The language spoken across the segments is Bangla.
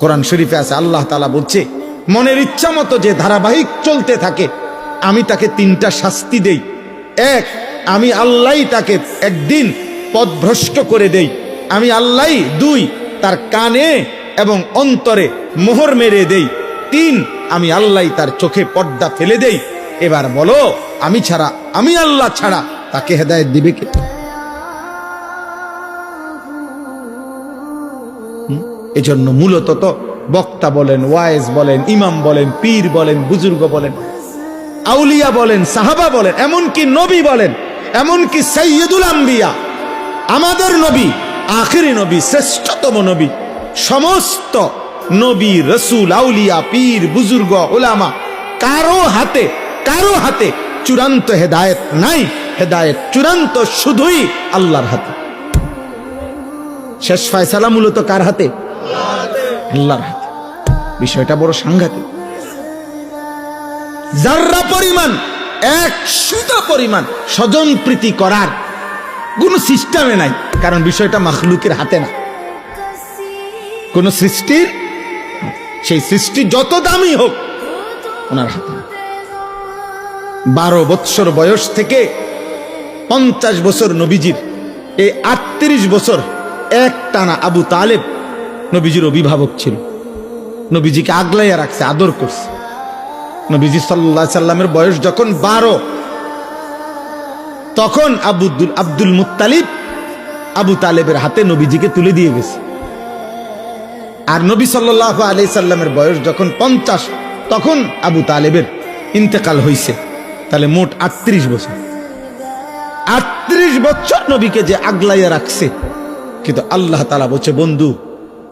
কোরআন শরীফে আছে, আল্লাহ তাআলা বলছে মনের ইচ্ছা মতো যে ধারাবাহিক চলতে থাকে আমি তাকে তিনটা শাস্তি দেই। এক, আমি আল্লাহই তাকে একদিন পথভ্রষ্ট করে দেই, আমি আল্লাহই। দুই, তার কানে এবং অন্তরে মোহর মেরে দেই। তিন, আমি আল্লাহই তার চোখে পর্দা ফেলে দেই। এবার বলো, আমি আল্লাহ ছাড়া তাকে হেদায়েত দিবে কে? এজন্য মূলত তো বক্তা বলেন, ওয়াইজ বলেন, ইমাম বলেন, পীর বলেন, বুজুর্গ বলেন, আউলিয়া বলেন, সাহাবা বলেন, এমনকি নবী বলেন, এমনকি সাইয়্যিদুল আম্বিয়া আমাদের নবী, আখিরি নবী, শ্রেষ্ঠতম নবী, সমস্ত নবী, রসুল, আউলিয়া, পীর, বুজুর্গ, উলামা কারো হাতে চূড়ান্ত হেদায়েত নাই। হেদায়েত চূড়ান্ত শুধুই আল্লাহর হাতে। শেষ ফয়সালা মূলত কার হাতে? আল্লাহর হাতে। বিষয়টা বড় সাংঘাতিক। যাররা পরিমাণ, এক সুতা পরিমাণ স্বজন প্রীতি করার কোন সিস্টেমে নাই, কারণ বিষয়টা মাখলুকের হাতে না, কোন সৃষ্টির, সেই সৃষ্টি যত দামি হোক ওনার হাতে। 12 বৎসর বয়স থেকে 50 বছর নবীজির, এই 38 বছর এক টানা আবু তালেব নবীজির অভিভাবক ছিল, নবীজিকে আগলাইয়া রাখছে, আদর করছে। নবীজি সাল্লাল্লাহু আলাইহি সাল্লামের বয়স যখন 12, তখন আব্দুল মুত্তালিব আবু তালেবের হাতে নবীজিকে তুলে দিয়ে গেছে। আর নবী সাল্লাল্লাহু আলাইহি সাল্লামের বয়স যখন 50, তখন আবু তালেবের ইন্তেকাল হয়েছে। তাহলে মোট 38 বছর। 38 বছর নবীকে যে আগলাইয়া রাখছে, কিন্তু আল্লাহ তাআলা বলছে, বন্ধু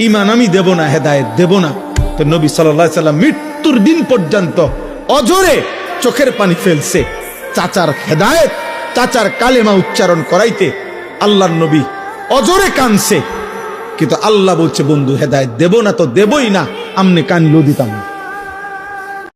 ঈমান আমি দেব না, হেদায়েত দেব না। তো নবী সাল্লাল্লাহু আলাইহি সাল্লাম মৃত্যুর দিন পর্যন্ত অজরে চোখের পানি ফেলছে, চাচার হেদায়েত, চাচার কালেমা উচ্চারণ করাইতে আল্লাহর নবী অজরে কানছে। কিন্তু আল্লাহ বলছে, বন্ধু হেদায়েত দেব না তো দেবই না, আমনে কানলেও দিতাম না।